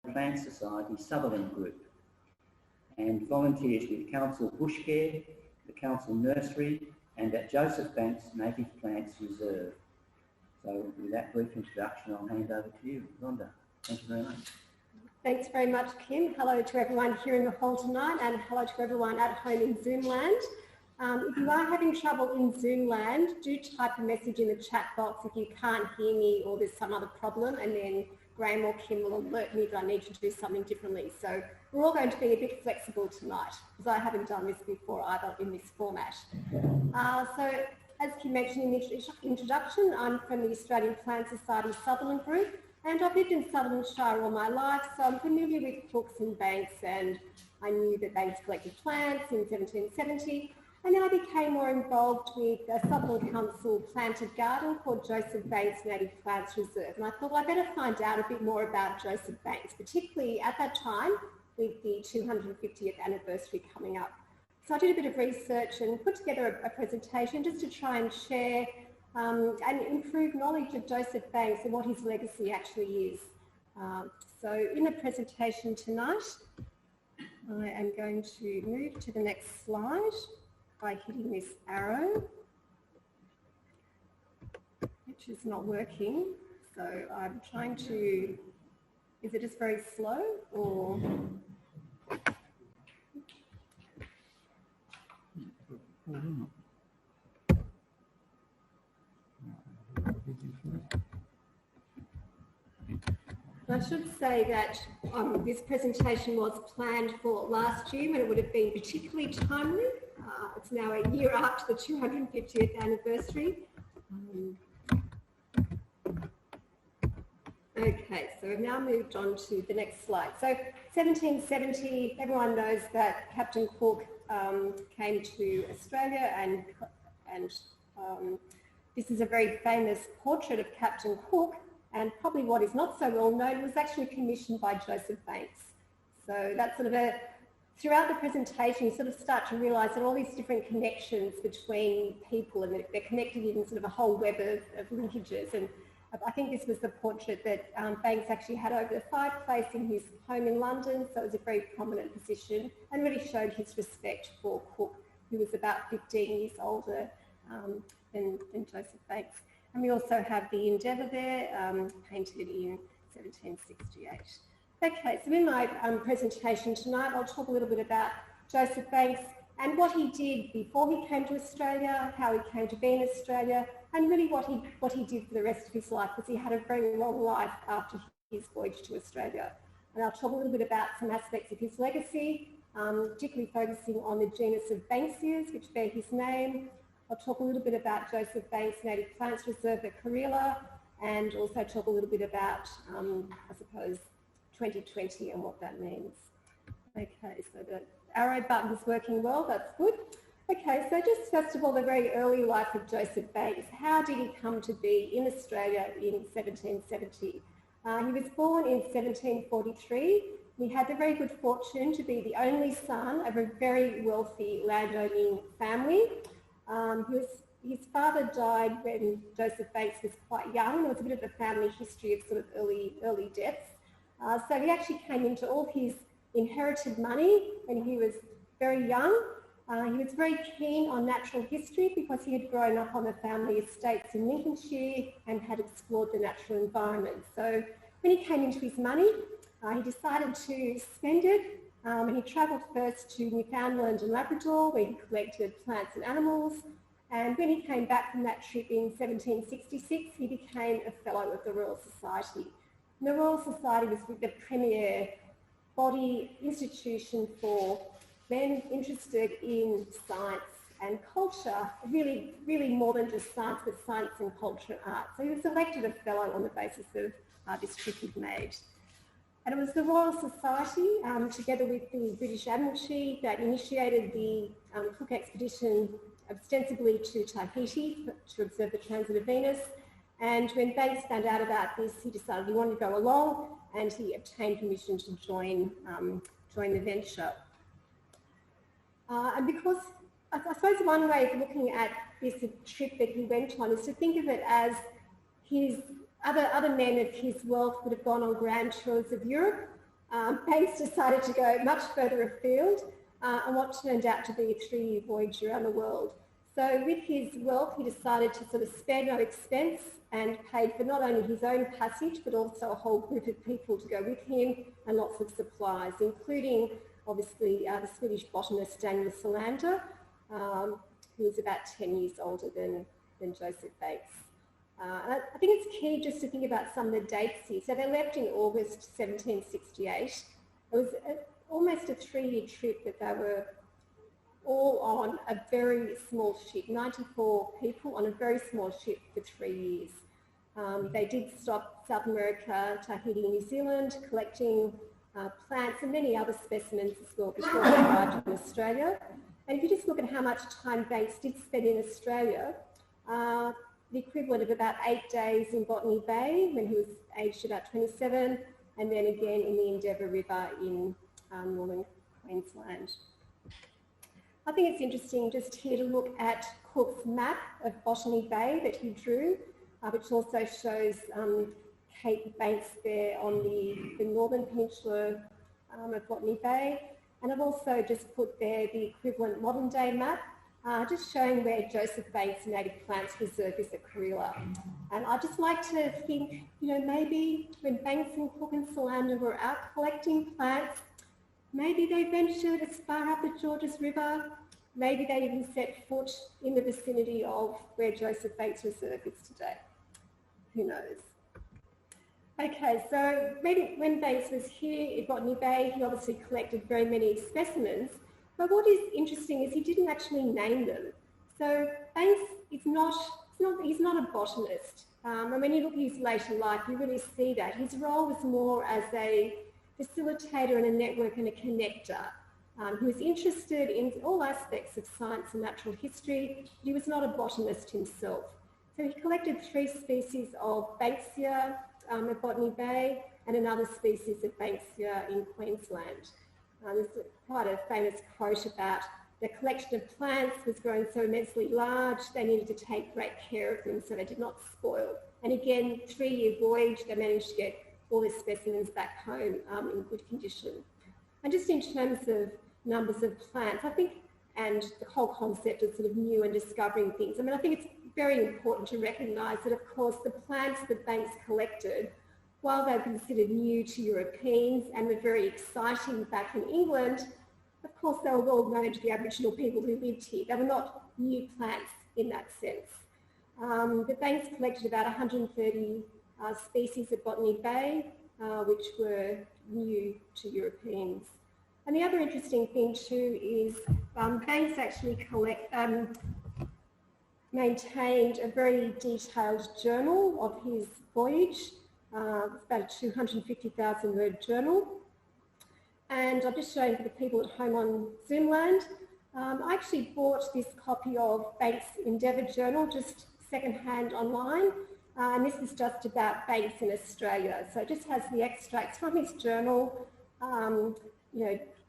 Plant Society Sutherland Group, and volunteers with Council Bushcare, the Council Nursery, and at Joseph Banks Native Plants Reserve. So with that brief introduction, I'll hand over to you, Rhonda. Thank you very much. Thanks very much, Kim. Hello to everyone here in the hall tonight, and hello to everyone at home in Zoom land. If you are having trouble in Zoom land, do type a message in the chat box if you can't hear me or there's some other problem, and then Graham or Kim will alert me that I need to do something differently. So we're all going to be a bit flexible tonight, because I haven't done this before either in this format. So as Kim mentioned in the introduction, I'm from the Australian Plant Society Sutherland Group, and I've lived in Sutherland Shire all my life, so I'm familiar with Crooks and Banks, and I knew that Banks collected plants in 1770. And then I became more involved with a Sutherland Council planted garden called Joseph Banks Native Plants Reserve. And I thought, well, I better find out a bit more about Joseph Banks, particularly at that time with the 250th anniversary coming up. So I did a bit of research and put together a presentation just to try and share and improve knowledge of Joseph Banks and what his legacy actually is. So in the presentation tonight, I am going to move to the next slide by hitting this arrow, which is not working. So I'm trying to, is it just very slow or? I should say that this presentation was planned for last year when it would have been particularly timely. It's now a year after the 250th anniversary. Okay, so we've now moved on to the next slide. So 1770, everyone knows that Captain Cook came to Australia, and this is a very famous portrait of Captain Cook, and probably what is not so well known was actually commissioned by Joseph Banks. So that's sort of a, throughout the presentation, you sort of start to realise that all these different connections between people, and they're connected in sort of a whole web of linkages. And I think this was the portrait that Banks actually had over the fireplace in his home in London, so it was a very prominent position and really showed his respect for Cook, who was about 15 years older than Joseph Banks. And we also have the Endeavour there, painted in 1768. Okay, so in my presentation tonight, I'll talk a little bit about Joseph Banks and what he did before he came to Australia, how he came to be in Australia, and really what he did for the rest of his life, because he had a very long life after his voyage to Australia. And I'll talk a little bit about some aspects of his legacy, particularly focusing on the genus of banksias, which bear his name. I'll talk a little bit about Joseph Banks Native Plants Reserve at Kareela, and also talk a little bit about, I suppose, 2020 and what that means. Okay, so the arrow button is working well, that's good. Okay, so just first of all, the very early life of Joseph Banks. How did he come to be in Australia in 1770? He was born in 1743. He had the very good fortune to be the only son of a very wealthy landowning family. His father died when Joseph Banks was quite young. There was a bit of a family history of sort of early deaths. So he actually came into all his inherited money when he was very young. He was very keen on natural history because he had grown up on the family estates in Lincolnshire and had explored the natural environment. So when he came into his money, he decided to spend it. He travelled first to Newfoundland and Labrador, where he collected plants and animals. And when he came back from that trip in 1766, he became a Fellow of the Royal Society. And the Royal Society was the premier body, institution for men interested in science and culture, really more than just science, but science and culture and art. So he was elected a Fellow on the basis of this trip he'd made. And it was the Royal Society, together with the British Admiralty, that initiated the Cook expedition ostensibly to Tahiti to observe the transit of Venus. And when Banks found out about this, he decided he wanted to go along, and he obtained permission to join the venture. And because, I suppose one way of looking at this trip that he went on is to think of it as his other men of his wealth would have gone on grand tours of Europe. Banks decided to go much further afield on what turned out to be a 3-year voyage around the world. So with his wealth, he decided to sort of spare no expense and paid for not only his own passage, but also a whole group of people to go with him and lots of supplies, including obviously the Swedish botanist Daniel Solander, who was about 10 years older than Joseph Banks. I think it's key just to think about some of the dates here. So they left in August 1768. It was almost a 3-year trip that they were all on a very small ship, 94 people on a very small ship for 3 years. They did stop South America, Tahiti, New Zealand, collecting plants and many other specimens as well before they arrived in Australia. And if you just look at how much time Banks did spend in Australia, the equivalent of about 8 days in Botany Bay when he was aged about 27, and then again in the Endeavour River in northern Queensland. I think it's interesting just here to look at Cook's map of Botany Bay that he drew, which also shows Cape Banks there on the northern peninsula of Botany Bay. And I've also just put there the equivalent modern day map, just showing where Joseph Banks' Native Plants Reserve is at Kareela. And I'd just like to think, maybe when Banks and Cook and Solander were out collecting plants, maybe they ventured as far up the Georges River, maybe they even set foot in the vicinity of where Joseph Banks Reserve is today. Who knows? Okay, so when Banks was here in Botany Bay, he obviously collected very many specimens, but what is interesting is he didn't actually name them. So Banks he's not a botanist. And when you look at his later life, you really see that. His role was more as a facilitator and a network and a connector. He was interested in all aspects of science and natural history. He was not a botanist himself. So he collected 3 species of Banksia at Botany Bay and another species of Banksia in Queensland. There's quite a famous quote about the collection of plants was growing so immensely large, they needed to take great care of them so they did not spoil. And again, 3-year voyage, they managed to get all the specimens back home in good condition. And just in terms of numbers of plants, I think, and the whole concept of sort of new and discovering things, I think it's very important to recognise that, of course, the plants that Banks collected, while they were considered new to Europeans and were very exciting back in England, of course, they were well known to the Aboriginal people who lived here. They were not new plants in that sense. The Banks collected about 130 species at Botany Bay, which were new to Europeans. And the other interesting thing too is Banks actually maintained a very detailed journal of his voyage. It's about a 250,000 word journal. And I'm just showing for the people at home on Zoomland. I actually bought this copy of Banks' Endeavour Journal just secondhand online. And this is just about Banks in Australia. So it just has the extracts from his journal,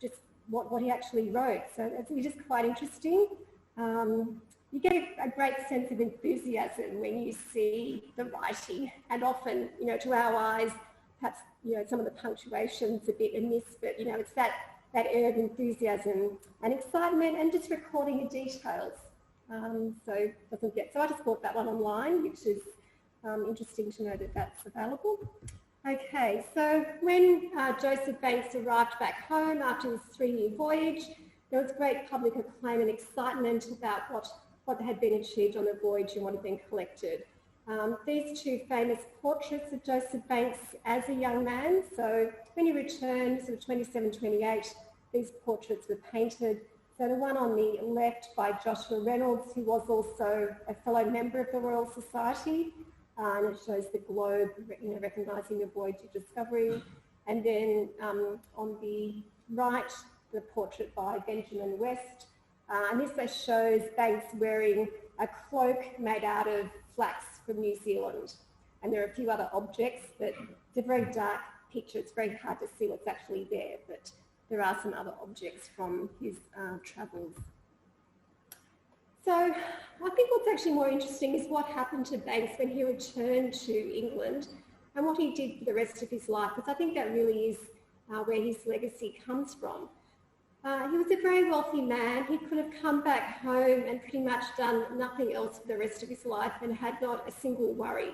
just what he actually wrote. So it's just quite interesting. You get a great sense of enthusiasm when you see the writing, and often, to our eyes, perhaps, some of the punctuation's a bit amiss, but, it's that air of enthusiasm and excitement and just recording the details. So I just bought that one online, which is interesting to know that that's available. Okay, so when Joseph Banks arrived back home after his 3-year voyage, there was great public acclaim and excitement about what had been achieved on the voyage and what had been collected. These 2 famous portraits of Joseph Banks as a young man, so when he returned, sort of 27, 28, these portraits were painted. So the one on the left by Joshua Reynolds, who was also a fellow member of the Royal Society, and it shows the globe, recognising the voyage of discovery. And then on the right, the portrait by Benjamin West. And this shows Banks wearing a cloak made out of flax from New Zealand. And there are a few other objects, but it's a very dark picture. It's very hard to see what's actually there, but there are some other objects from his travels. So I think what's actually more interesting is what happened to Banks when he returned to England and what he did for the rest of his life, because I think that really is where his legacy comes from. He was a very wealthy man. He could have come back home and pretty much done nothing else for the rest of his life and had not a single worry.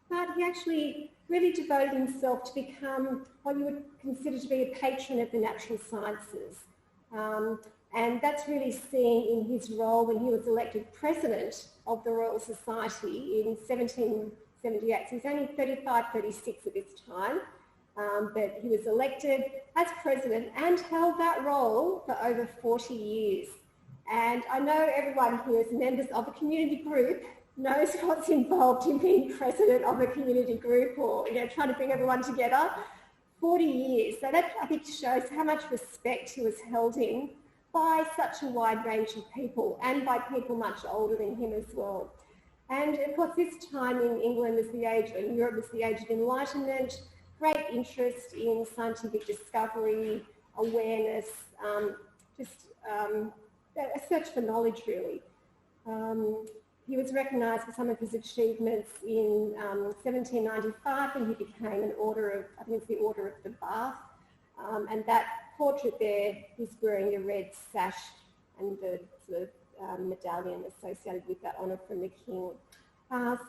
But he actually really devoted himself to become what you would consider to be a patron of the natural sciences. And that's really seen in his role when he was elected president of the Royal Society in 1778. So he's only 35, 36 at this time. But he was elected as president and held that role for over 40 years. And I know everyone here as members of a community group knows what's involved in being president of a community group, or trying to bring everyone together. 40 years. So that, I think, shows how much respect he was held in by such a wide range of people, and by people much older than him as well. And of course, this time in England was the age, in Europe was the age of enlightenment, great interest in scientific discovery, awareness, a search for knowledge, really. He was recognised for some of his achievements in 1795 when he became an Order of, I think it's the Order of the Bath. And that portrait there, he's wearing a red sash and the sort of medallion associated with that honour from the King.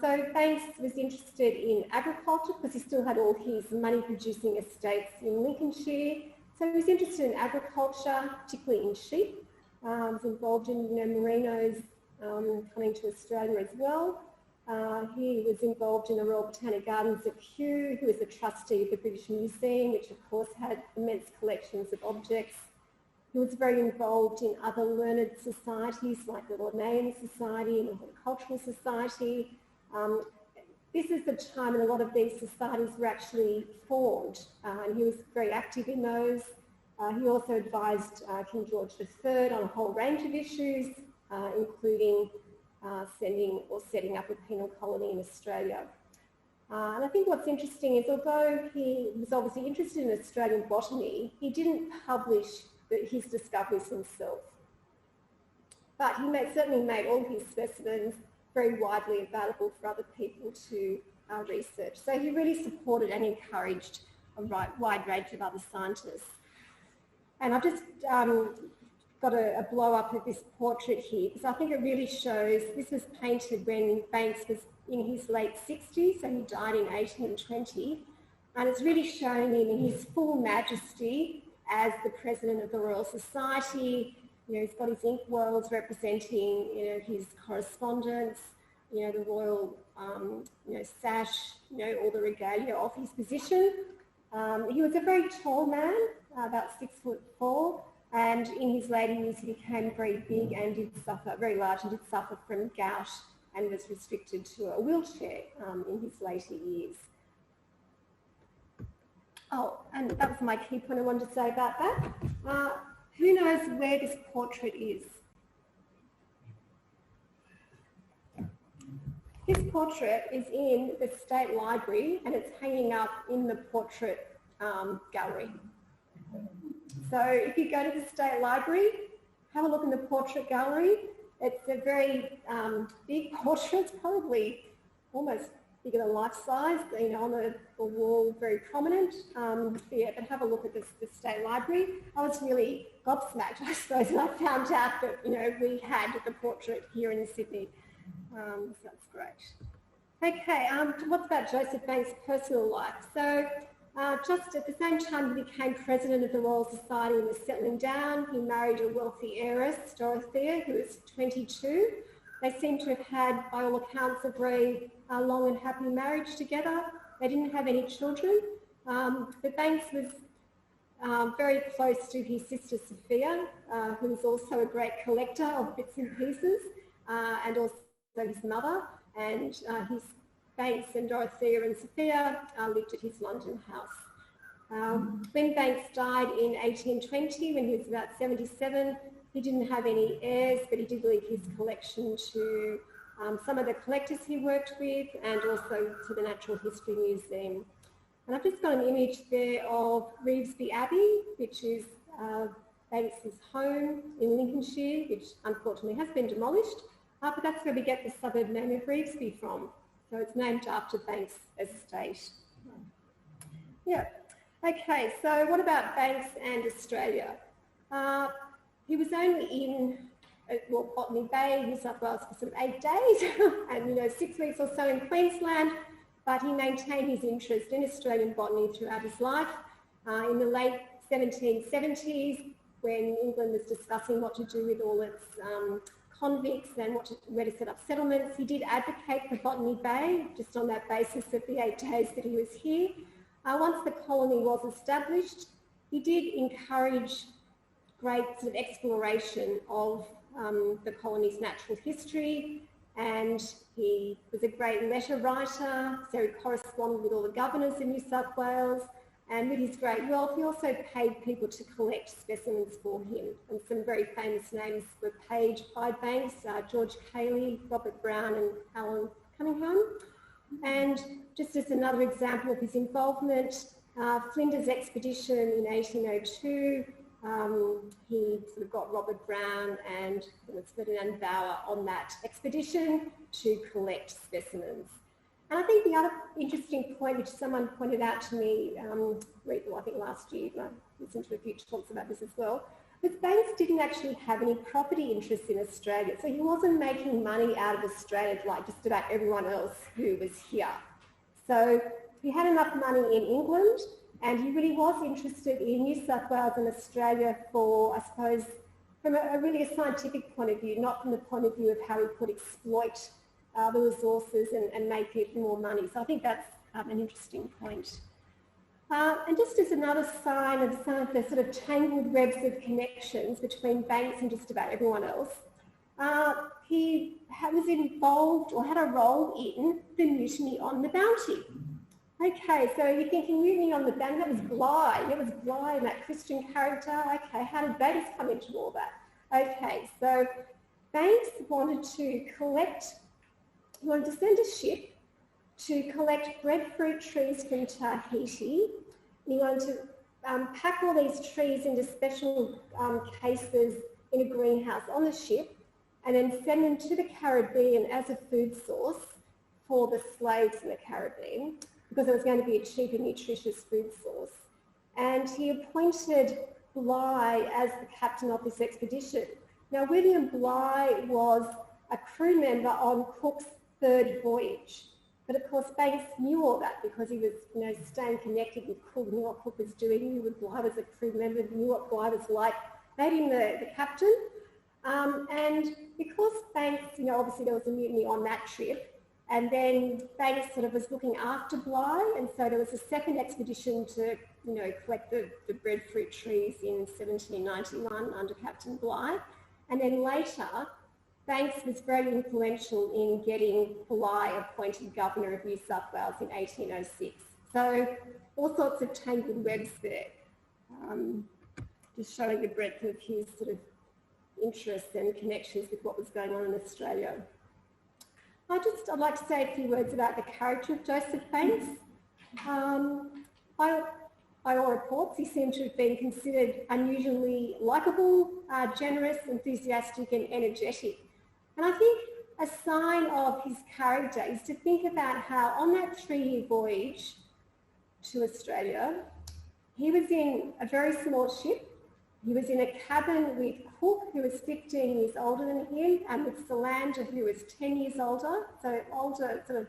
So Banks was interested in agriculture because he still had all his money-producing estates in Lincolnshire. So he was interested in agriculture, particularly in sheep. He was involved in merinos coming to Australia as well. He was involved in the Royal Botanic Gardens at Kew. He was a trustee of the British Museum, which of course had immense collections of objects. He was very involved in other learned societies like the Linnaean Society and the Horticultural Society. This is the time when a lot of these societies were actually formed, and he was very active in those. He also advised King George III on a whole range of issues, including setting up a penal colony in Australia. And I think what's interesting is, although he was obviously interested in Australian botany, he didn't publish his discoveries himself. But he certainly made all his specimens very widely available for other people to research. So he really supported and encouraged a wide range of other scientists. And I've just got a blow-up of this portrait here because I think it really shows, this was painted when Banks was in his late 60s, so he died in 1820, and it's really showing him in his full majesty as the president of the Royal Society. He's got his inkwells representing, his correspondence, the royal, sash, all the regalia of his position. He was a very tall man, about 6'4", and in his later years he became very big and very large, and did suffer from gout and was restricted to a wheelchair in his later years. Oh, and that was my key point I wanted to say about that. Who knows where this portrait is? This portrait is in the State Library and it's hanging up in the portrait gallery. So if you go to the State Library, have a look in the portrait gallery. It's a very big portrait, it's probably almost bigger than life size, on the wall, very prominent. But have a look at the State Library. I was really gobsmacked, I suppose, when I found out that, we had the portrait here in Sydney. So that's great. Okay, what about Joseph Banks' personal life? So just at the same time he became president of the Royal Society and was settling down, he married a wealthy heiress, Dorothea, who was 22. They seem to have had, by all accounts, a very long and happy marriage together. They didn't have any children, but Banks was very close to his sister Sophia, who was also a great collector of bits and pieces, and also his mother. And Banks and Dorothea and Sophia lived at his London house. When Banks died in 1820, when he was about 77, he didn't have any heirs, but he did leave his collection to some of the collectors he worked with, and also to the Natural History Museum. And I've just got an image there of Revesby Abbey, which is Banks's home in Lincolnshire, which unfortunately has been demolished, but that's where we get the suburb name of Revesby from. So it's named after Banks' estate. Yeah. Okay, so what about Banks and Australia? He was only in Botany Bay, New South Wales for sort of 8 days and 6 weeks or so in Queensland, but he maintained his interest in Australian botany throughout his life. In the late 1770s, when England was discussing what to do with all its convicts and where to set up settlements, he did advocate for Botany Bay, just on that basis of the 8 days that he was here. Once the colony was established, he did encourage great sort of exploration of the colony's natural history, and he was a great letter writer, so he corresponded with all the governors in New South Wales, and with his great wealth he also paid people to collect specimens for him, and some very famous names were paid by Banks, George Cayley, Robert Brown and Alan Cunningham. And just as another example of his involvement, Flinders expedition in 1802, he sort of got Robert Brown and Ferdinand Bauer on that expedition to collect specimens. And I think the other interesting point, which someone pointed out to me, I think last year, and I listened to a few talks about this as well, was Banks didn't actually have any property interests in Australia. So he wasn't making money out of Australia like just about everyone else who was here. So he had enough money in England, and he really was interested in New South Wales and Australia for, I suppose, from really a scientific point of view, not from the point of view of how he could exploit the resources and make people more money. So I think that's an interesting point. And just as another sign of some of the sort of tangled webs of connections between Banks and just about everyone else, he was involved or had a role in the mutiny on the Bounty. Okay, so you're thinking mutiny on the Bounty, that was Bligh. It was Bligh and that Christian character. Okay, how did Banks come into all that? Okay, so Banks wanted to send a ship to collect breadfruit trees from Tahiti. And he wanted to pack all these trees into special cases in a greenhouse on the ship, and then send them to the Caribbean as a food source for the slaves in the Caribbean, because it was going to be a cheap and nutritious food source. And he appointed Bligh as the captain of this expedition. Now, William Bligh was a crew member on Cook's third voyage. But of course, Banks knew all that because he was, staying connected with Cook, knew what Cook was doing, knew what Bligh was a crew member, knew what Bligh was like, made him the captain. And because Banks, obviously there was a mutiny on that trip, and then Banks sort of was looking after Bligh, and so there was a second expedition to, collect the breadfruit trees in 1791 under Captain Bligh. And then later, Banks was very influential in getting Bligh appointed Governor of New South Wales in 1806. So all sorts of tangled webs there, just showing the breadth of his sort of interests and connections with what was going on in Australia. I'd like to say a few words about the character of Joseph Banks. By all reports, he seemed to have been considered unusually likeable, generous, enthusiastic and energetic. And I think a sign of his character is to think about how on that 3-year voyage to Australia, he was in a very small ship. He was in a cabin with Cook, who was 15 years older than him, and with Solander, who was 10 years older, so older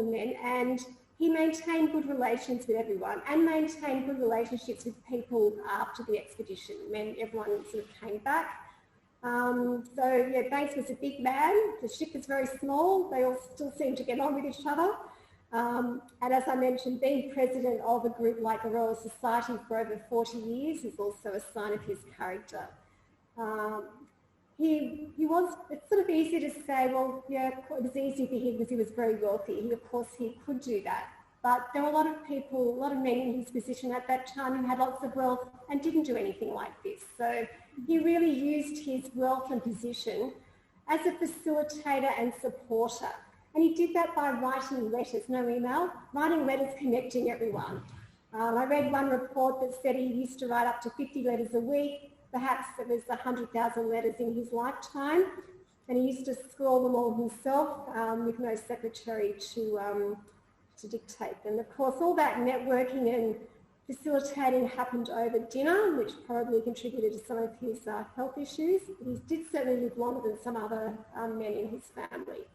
men. And he maintained good relations with everyone and maintained good relationships with people after the expedition when everyone sort of came back. Banks was a big man. The ship was very small. They all still seemed to get on with each other. And as I mentioned, being president of a group like the Royal Society for over 40 years is also a sign of his character. It's sort of easy to say, well, yeah, it was easy for him because he was very wealthy. Of course, he could do that. But there were a lot of people, a lot of men in his position at that time who had lots of wealth and didn't do anything like this. So he really used his wealth and position as a facilitator and supporter. And he did that by writing letters, no email, writing letters connecting everyone. I read one report that said he used to write up to 50 letters a week. Perhaps it was 100,000 letters in his lifetime. And he used to scrawl them all himself with no secretary to to dictate them. Of course, all that networking and facilitating happened over dinner, which probably contributed to some of his health issues. But he did certainly live longer than some other men in his family.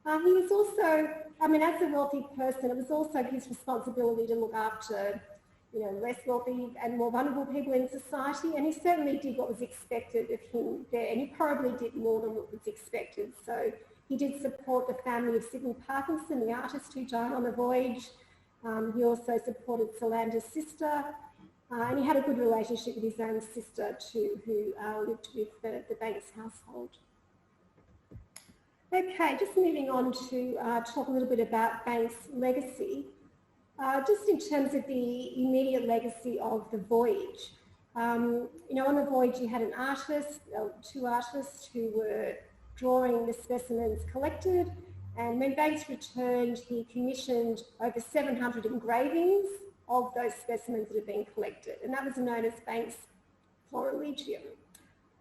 He was also, I mean, as a wealthy person, it was also his responsibility to look after, you know, less wealthy and more vulnerable people in society, and he certainly did what was expected of him there, and he probably did more than what was expected. So he did support the family of Sidney Parkinson, the artist who died on the voyage. He also supported Solander's sister, and he had a good relationship with his own sister too, who lived with the Banks household. Okay, just moving on to talk a little bit about Banks' legacy. Just in terms of the immediate legacy of the voyage. You know, on the voyage you had an artist, two artists who were drawing the specimens collected, and when Banks returned he commissioned over 700 engravings of those specimens that had been collected, and that was known as Banks' Florilegium.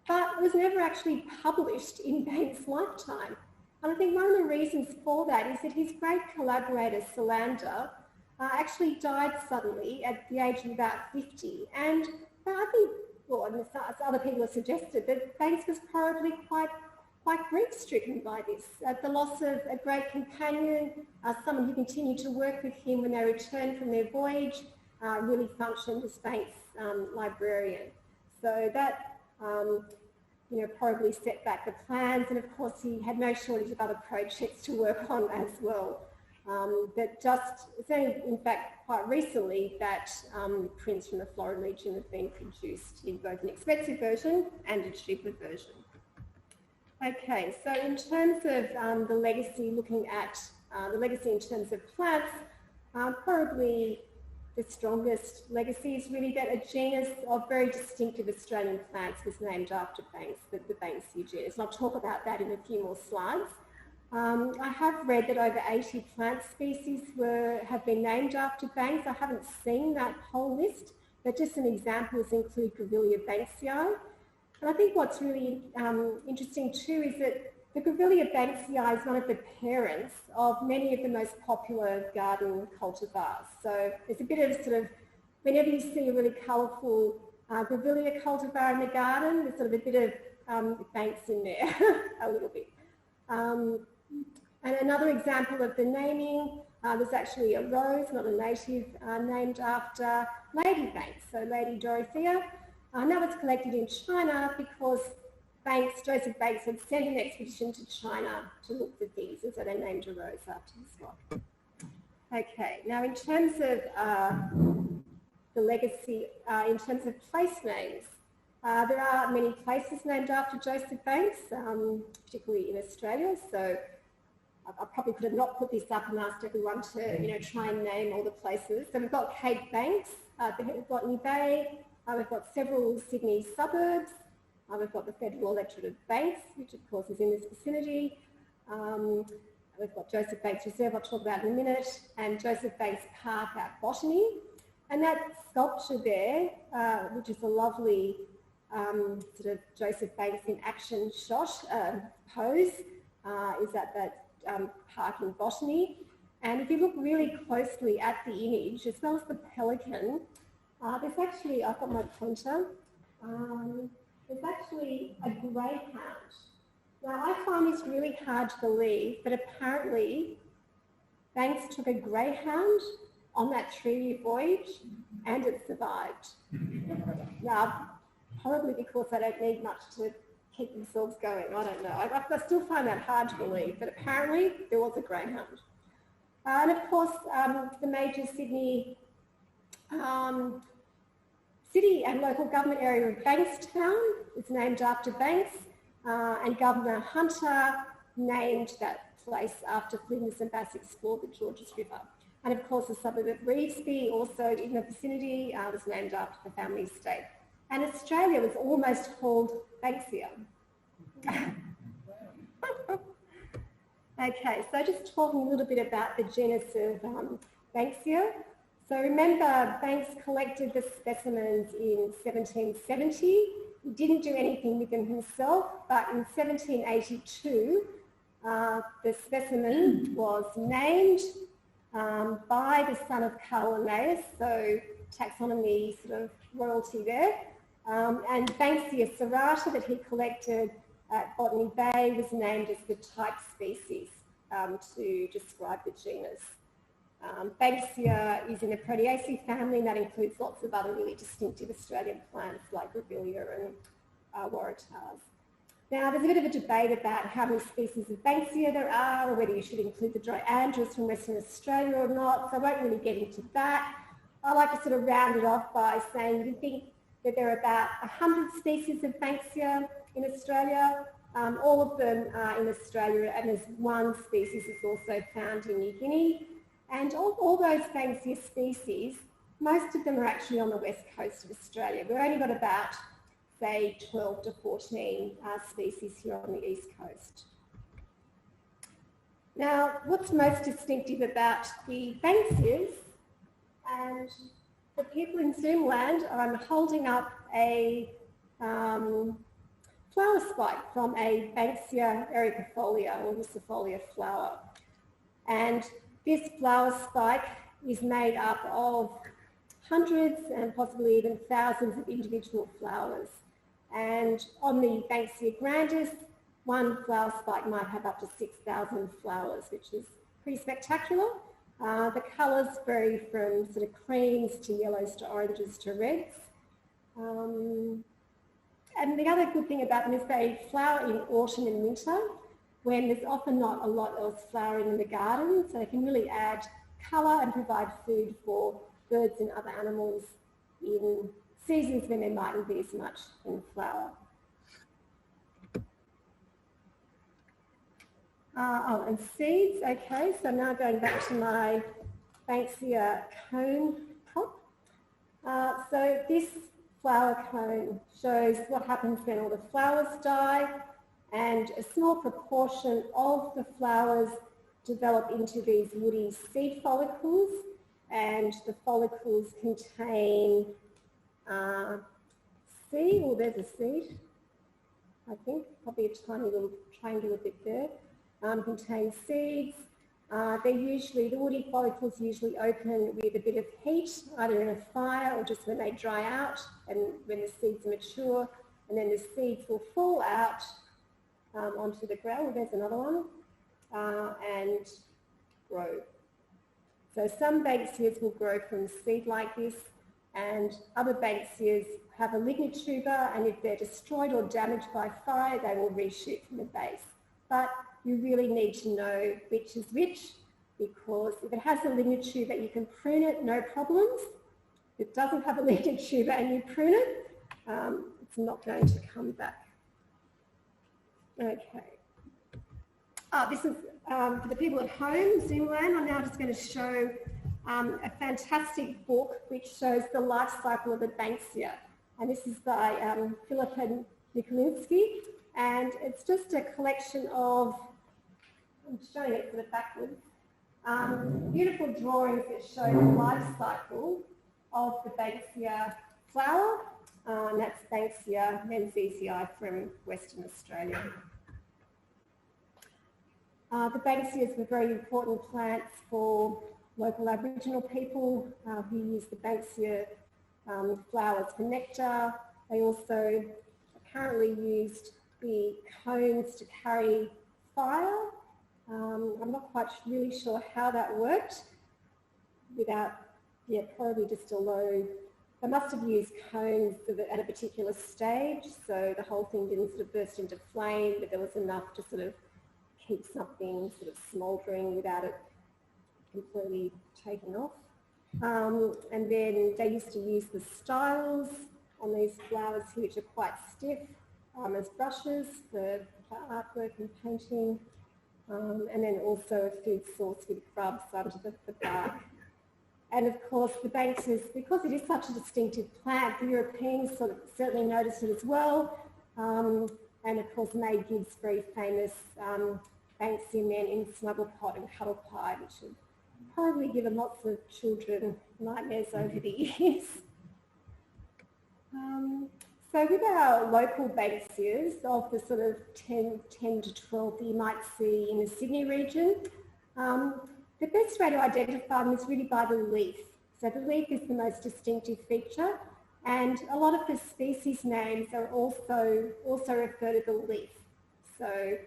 But it was never actually published in Banks' lifetime. And I think one of the reasons for that is that his great collaborator, Solander, actually died suddenly at the age of about 50. And I think, well, and other people have suggested that Banks was probably quite grief-stricken by this. The loss of a great companion, someone who continued to work with him when they returned from their voyage, really functioned as Banks' librarian. So that, you know, probably set back the plans, and of course he had no shortage of other projects to work on as well. But it's only in fact quite recently that prints from the Florilegium have been produced in both an expensive version and a cheaper version. Okay, so in terms of the legacy, looking at the legacy in terms of plants, probably the strongest legacy is really that a genus of very distinctive Australian plants was named after Banks, the Banksia genus. And I'll talk about that in a few more slides. I have read that over 80 plant species have been named after Banks. I haven't seen that whole list, but just some examples include Kareela Banksia. And I think what's really interesting too is that the Kareela Banksia is one of the parents of many of the most popular garden cultivars. So there's a bit of sort of, whenever you see a really colourful Kareela cultivar in the garden, there's sort of a bit of Banks in there, a little bit. And another example of the naming, there's actually a rose, not a native, named after Lady Banks, so Lady Dorothea. And that was collected in China because Joseph Banks had sent an expedition to China to look for things, and so they named a rose after his wife. Okay, now in terms of the legacy, in terms of place names, there are many places named after Joseph Banks, particularly in Australia. So I probably could have not put this up and asked everyone to, you know, try and name all the places. So we've got Cape Banks, we've got New Bay, we've got several Sydney suburbs, we've got the Federal Electorate of Banks, which of course is in this vicinity. We've got Joseph Banks Reserve, I'll talk about in a minute, and Joseph Banks Park at Botany. And that sculpture there, which is a lovely sort of Joseph Banks in action shot pose, is at that park in Botany. And if you look really closely at the image, as well as the pelican, there's actually, I've got my pointer, there's actually a greyhound. Now I find this really hard to believe, but apparently Banks took a greyhound on that 3-year voyage and it survived. Now, probably because they don't need much to keep themselves going, I don't know. I still find that hard to believe, but apparently there was a greyhound. And of course, the major Sydney city and local government area of Bankstown is named after Banks, and Governor Hunter named that place after Flinders and Bass explored the Georges River. And of course, the suburb of Revesby, also in the vicinity, was named after the family estate. And Australia was almost called Banksia. Okay, so just talking a little bit about the genus of Banksia. So remember, Banks collected the specimens in 1770. He didn't do anything with them himself, but in 1782, the specimen was named, by the son of Carl Linnaeus, so taxonomy sort of royalty there. And Banksia serrata that he collected at Botany Bay was named as the type species to describe the genus. Banksia is in the Proteaceae family, and that includes lots of other really distinctive Australian plants like grevillea and waratahs. Now, there's a bit of a debate about how many species of Banksia there are, or whether you should include the Dryandras from Western Australia or not, so I won't really get into that. I like to sort of round it off by saying we think that there are about 100 species of Banksia in Australia. All of them are in Australia, and there's one species that's also found in New Guinea. And all those Banksia species, most of them are actually on the west coast of Australia. We've only got about, say, 12 to 14 species here on the east coast. Now, what's most distinctive about the Banksias, and for people in Zoom land, I'm holding up a flower spike from a Banksia ericifolia or ericifolia flower. And this flower spike is made up of hundreds and possibly even thousands of individual flowers. And on the Banksia grandis, one flower spike might have up to 6,000 flowers, which is pretty spectacular. The colours vary from sort of creams to yellows to oranges to reds. And the other good thing about them is they flower in autumn and winter, when there's often not a lot else flowering in the garden, so they can really add colour and provide food for birds and other animals in seasons when there mightn't be as much in flower. Oh, and seeds, okay, so I'm now going back to my Banksia cone prop. So this flower cone shows what happens when all the flowers die, and a small proportion of the flowers develop into these woody seed follicles, and the follicles contain seed, well there's a seed, I think, probably a tiny little triangular bit there, contain seeds. The woody follicles usually open with a bit of heat, either in a fire or just when they dry out and when the seeds are mature, and then the seeds will fall out onto the ground. There's another one, and grow. So some Banksias will grow from seed like this, and other Banksias have a lignotuber, and if they're destroyed or damaged by fire, they will reshoot from the base. But you really need to know which is which, because if it has a lignotuber, you can prune it, no problems. If it doesn't have a lignotuber and you prune it, it's not going to come back. Okay. This is for the people at home, Zoomland. I'm now just going to show a fantastic book which shows the life cycle of a Banksia. And this is by Philip Nikolinsky. And it's just a collection of, I'm showing it sort of backwards, beautiful drawings that show the life cycle of the Banksia flower. And that's Banksia menziesii from Western Australia. The Banksias were very important plants for local Aboriginal people who use the Banksia flowers for nectar. They also apparently used the cones to carry fire. I'm not quite really sure how that worked without, probably just a low, they must have used cones at a particular stage, so the whole thing didn't sort of burst into flame, but there was enough to sort of keep something sort of smouldering without it completely taken off. And then they used to use the styles on these flowers here, which are quite stiff, as brushes for artwork and painting, and then also a food source with grubs under the bark. And of course the Banksias, because it is such a distinctive plant, the Europeans sort of certainly noticed it as well. And of course May Gibbs' very famous Banksia men in Snugglepot and Cuddlepie, which have probably given lots of children nightmares over the years. So with our local Banksias, of the sort of 10 to 12 that you might see in the Sydney region, the best way to identify them is really by the leaf. So the leaf is the most distinctive feature, and a lot of the species names are also refer to the leaf. So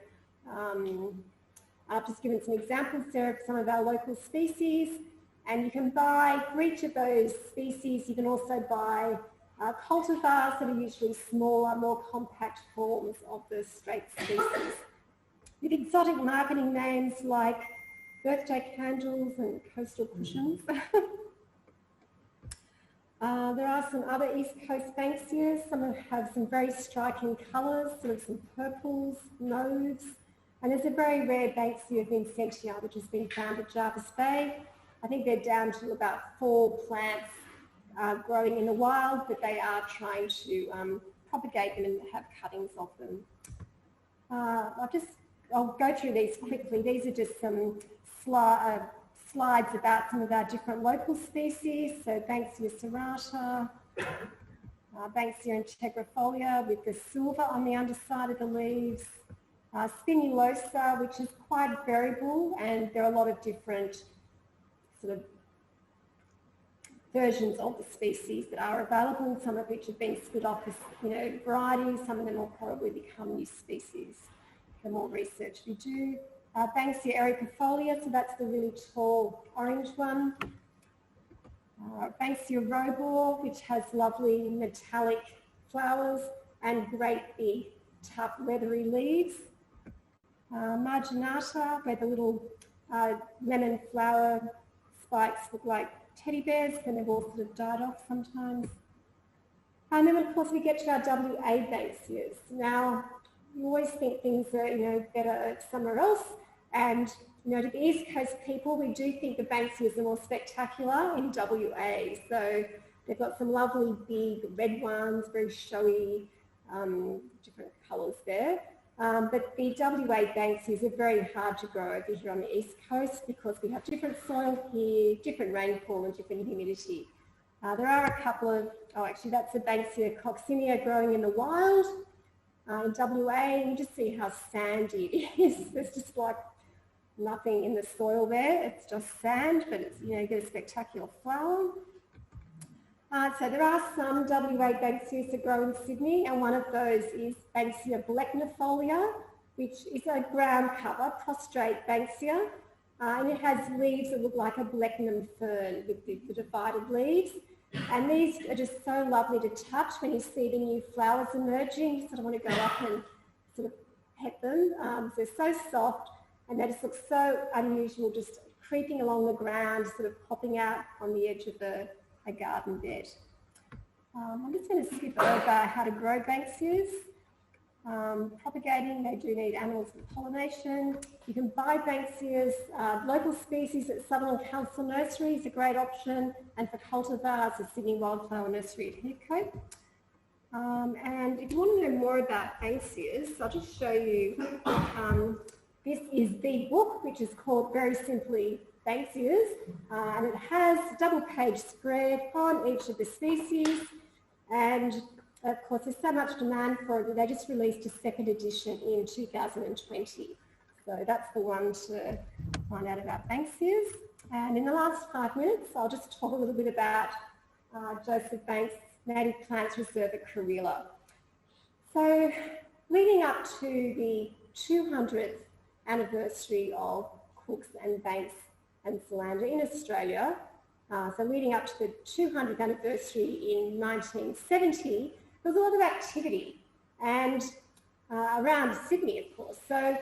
I've just given some examples there of some of our local species, and you can buy, for each of those species, you can also buy cultivars that are usually smaller, more compact forms of the straight species. With exotic marketing names like birthday candles and coastal cushions. There are some other East Coast Banksias. Some have some very striking colours, sort of some purples, mauves. And there's a very rare Banksia of Vincentia, which has been found at Jervis Bay. I think they're down to about 4 plants growing in the wild, but they are trying to propagate them and have cuttings of them. I'll go through these quickly. These are just some slides about some of our different local species. So Banksia serrata, Banksia integrifolia with the silver on the underside of the leaves, spinulosa, which is quite variable, and there are a lot of different sort of versions of the species that are available, some of which have been split off as varieties. Some of them will probably become new species the more research we do. Banksia ericifolia, so that's the really tall orange one. Banksia robor, which has lovely metallic flowers and great big tough leathery leaves. Marginata, where the little lemon flower spikes look like teddy bears, and they've all sort of died off sometimes. And then of course we get to our WA Banksias. Now, you always think things are better somewhere else, and to the East Coast people, we do think the Banksias are more spectacular in WA. So they've got some lovely big red ones, very showy, different colours there. But the WA Banksias are very hard to grow over here on the East Coast because we have different soil here, different rainfall and different humidity. There are a couple of, actually that's a Banksia coccinea growing in the wild in WA, and you just see how sandy it is. There's just like nothing in the soil there, it's just sand, but it's, you get a spectacular flower. So there are some WA Banksias that grow in Sydney, and one of those is Banksia blecknifolia, which is a ground cover, prostrate Banksia, and it has leaves that look like a Blecknum fern with the divided leaves. And these are just so lovely to touch when you see the new flowers emerging. You sort of want to go up and sort of pet them. They're so soft, and they just look so unusual, just creeping along the ground, sort of popping out on the edge of a garden bed. I'm just going to skip over how to grow Banksias. Propagating, they do need animals for pollination. You can buy Banksias, local species at Sutherland Council Nursery is a great option, and for cultivars, the Sydney Wildflower Nursery at Heathcote. And if you want to know more about Banksias, I'll just show you. This is the book, which is called very simply Banksias, and it has a double-page spread on each of the species, and of course there's so much demand for it that they just released a second edition in 2020. So that's the one to find out about Banksias. And in the last 5 minutes, I'll just talk a little bit about Joseph Banks Native Plants Reserve at Kareela. So leading up to the 200th anniversary of Cook's and Banks and Solander in Australia, so leading up to the 200th anniversary in 1970, there was a lot of activity, and around Sydney, of course. So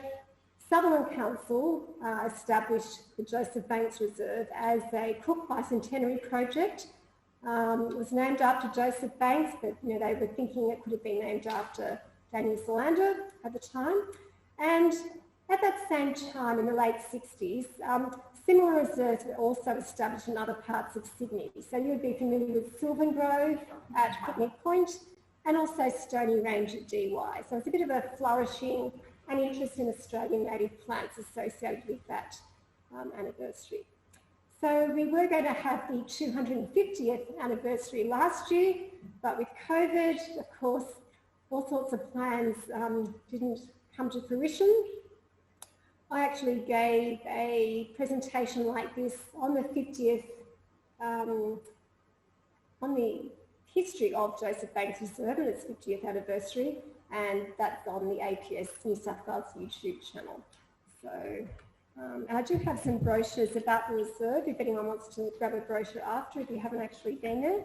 Sutherland Council established the Joseph Banks Reserve as a Cook Bicentenary project. It was named after Joseph Banks, but they were thinking it could have been named after Daniel Solander at the time. And at that same time, in the late 60s, similar reserves were also established in other parts of Sydney. So you would be familiar with Sylvan Grove at Picnic Point, and also Stony Range at Dee Why. So it's a bit of a flourishing and interest in Australian native plants associated with that anniversary. So we were going to have the 250th anniversary last year, but with COVID, of course, all sorts of plans didn't come to fruition. I actually gave a presentation like this on the 50th, on the history of Joseph Banks Reserve and its 50th anniversary, and that's on the APS New South Wales YouTube channel. So, and I do have some brochures about the reserve if anyone wants to grab a brochure after, if you haven't actually been there.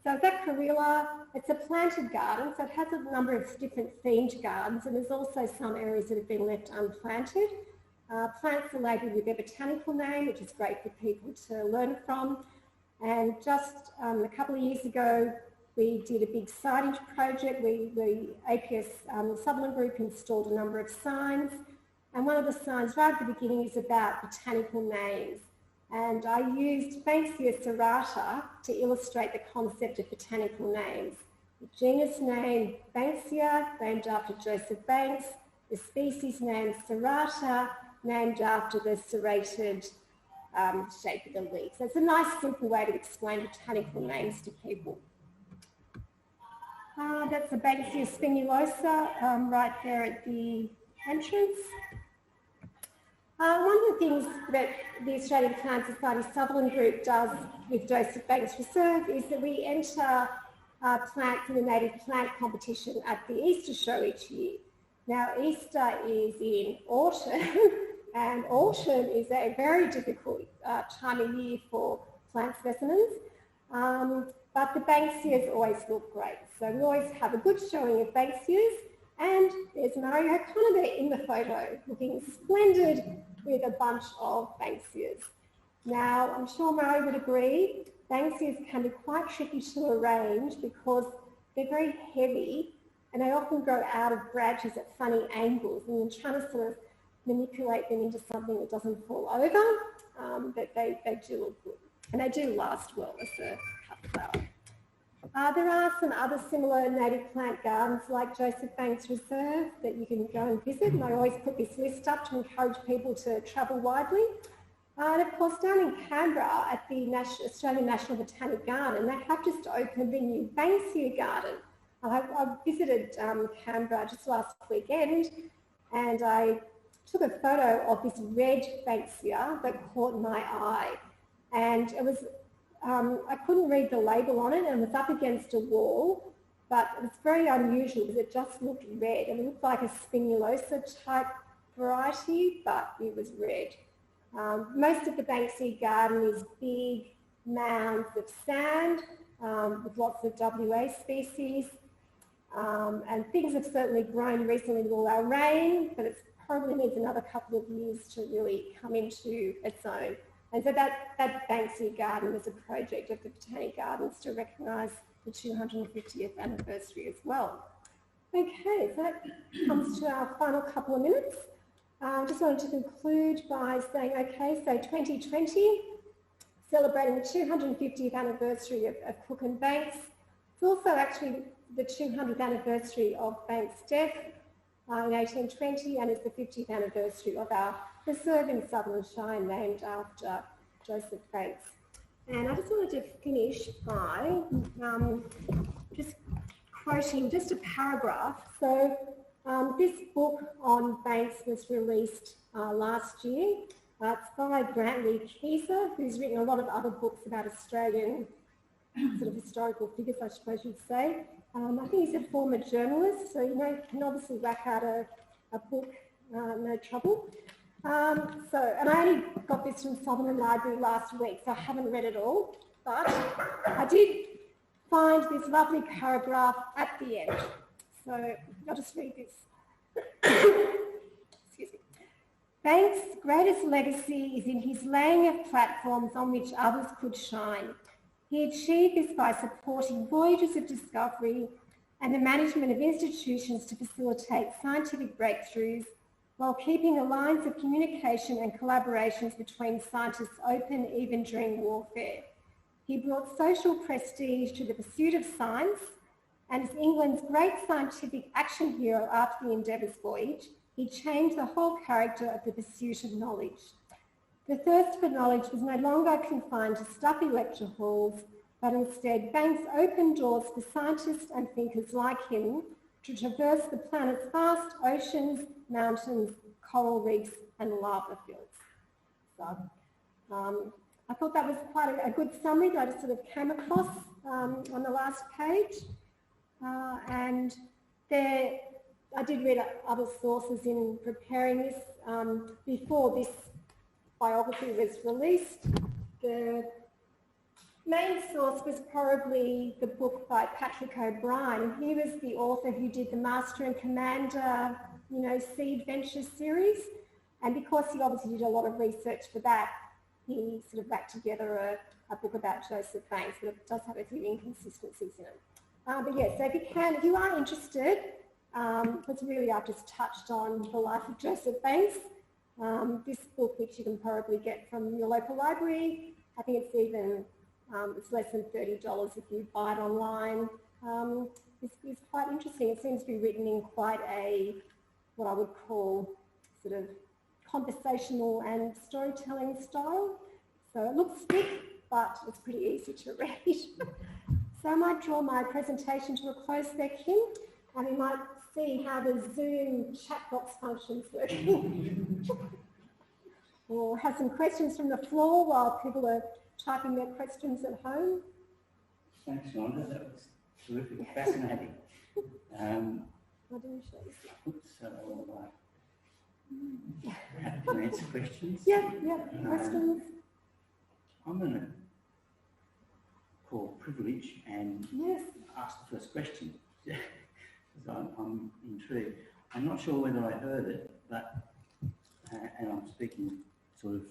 So it's at Kareela. It's a planted garden, so it has a number of different themed gardens, and there's also some areas that have been left unplanted. Plants are labelled with their botanical name, which is great for people to learn from. And just a couple of years ago, we did a big signage project. The APS Sutherland Group installed a number of signs. And one of the signs right at the beginning is about botanical names. And I used Banksia serrata to illustrate the concept of botanical names. The genus name Banksia, named after Joseph Banks. The species name serrata, named after the serrated shape of the leaf. So it's a nice, simple way to explain botanical names to people. That's the Banksia spinulosa right there at the entrance. One of the things that the Australian Plant Society Sutherland Group does with Joseph Banks Reserve is that we enter plants in the native plant competition at the Easter show each year. Now, Easter is in autumn, and autumn is a very difficult time of year for plant specimens, but the Banksias always look great. So we always have a good showing of Banksias, and there's Mario kind of there in the photo, looking splendid with a bunch of Banksias. Now, I'm sure Mario would agree, Banksias can be quite tricky to arrange because they're very heavy and they often grow out of branches at funny angles, and you're trying to sort of manipulate them into something that doesn't fall over, but they do look good. And they do last well as a cut flower. There are some other similar native plant gardens like Joseph Banks Reserve that you can go and visit, and I always put this list up to encourage people to travel widely. And of course, down in Canberra at the Australian National Botanic Garden, they have just opened the new Banksia Garden. I visited Canberra just last weekend, and I took a photo of this red Banksia that caught my eye. And it was, I couldn't read the label on it, and it was up against a wall, but it was very unusual because it just looked red, and it looked like a spinulosa type variety, but it was red. Most of the Banksia garden is big mounds of sand with lots of WA species. And things have certainly grown recently with all our rain, but it probably needs another couple of years to really come into its own. And so that Banksia garden was a project of the Botanic Gardens to recognise the 250th anniversary as well. Okay, so that comes to our final couple of minutes. I just wanted to conclude by saying, okay, so 2020, celebrating the 250th anniversary of Cook and Banks. It's also actually the 200th anniversary of Banks' death in 1820, and it's the 50th anniversary of our reserve in Sutherland Shire named after Joseph Banks. And I just wanted to finish by just quoting just a paragraph. So this book on Banks was released last year. It's by Brantley Keyser, who's written a lot of other books about Australian sort of historical figures, I suppose you'd say. I think he's a former journalist, so you know, can obviously whack out a book, no trouble. And I only got this from Sutherland Library last week, so I haven't read it all, but I did find this lovely paragraph at the end. So I'll just read this. Excuse me. Banks' greatest legacy is in his laying of platforms on which others could shine. He achieved this by supporting voyages of discovery and the management of institutions to facilitate scientific breakthroughs while keeping the lines of communication and collaborations between scientists open even during warfare. He brought social prestige to the pursuit of science, and as England's great scientific action hero after the Endeavour's voyage, he changed the whole character of the pursuit of knowledge. The thirst for knowledge was no longer confined to stuffy lecture halls, but instead Banks opened doors for scientists and thinkers like him to traverse the planet's vast oceans, mountains, coral reefs and lava fields. So I thought that was quite a good summary that I just sort of came across on the last page. And there, I did read other sources in preparing this. Before this biography was released, the main source was probably the book by Patrick O'Brien. He was the author who did the Master and Commander, Sea Adventure series. And because he obviously did a lot of research for that, he sort of wrapped together a book about Joseph Banks, but it does have a few inconsistencies in it. But yeah, so if you are interested, because really I've just touched on the life of Joseph Banks. This book, which you can probably get from your local library, I think it's even it's less than $30 if you buy it online. It's quite interesting. It seems to be written in quite a, what I would call sort of conversational and storytelling style. So it looks thick, but it's pretty easy to read. So I might draw my presentation to a close there, Kim, and we might see how the Zoom chat box functions working. We'll have some questions from the floor while people are typing their questions at home. Thanks, Rhonda. That was terrific, fascinating. I didn't show you. Oops, happy to answer questions. Yeah, questions. I'm going to call privilege and ask the first question, because I'm intrigued. I'm not sure whether I heard it, but, and I'm speaking sort of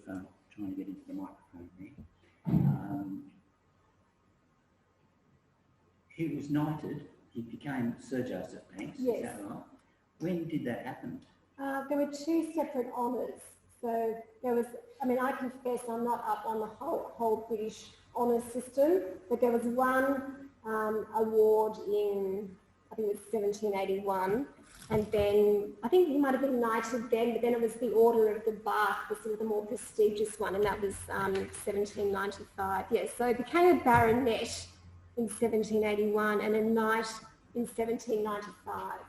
trying to get into the microphone here. He was knighted, he became Sir Joseph Banks, yes. Is that right? When did that happen? There were two separate honours. So there was, I confess I'm not up on the whole British honours system, but there was one award in, I think it was 1781, and then I think he might have been knighted then, but then it was the Order of the Bath, the sort of the more prestigious one, and that was 1795. Yeah, so he became a baronet in 1781 and a knight in 1795.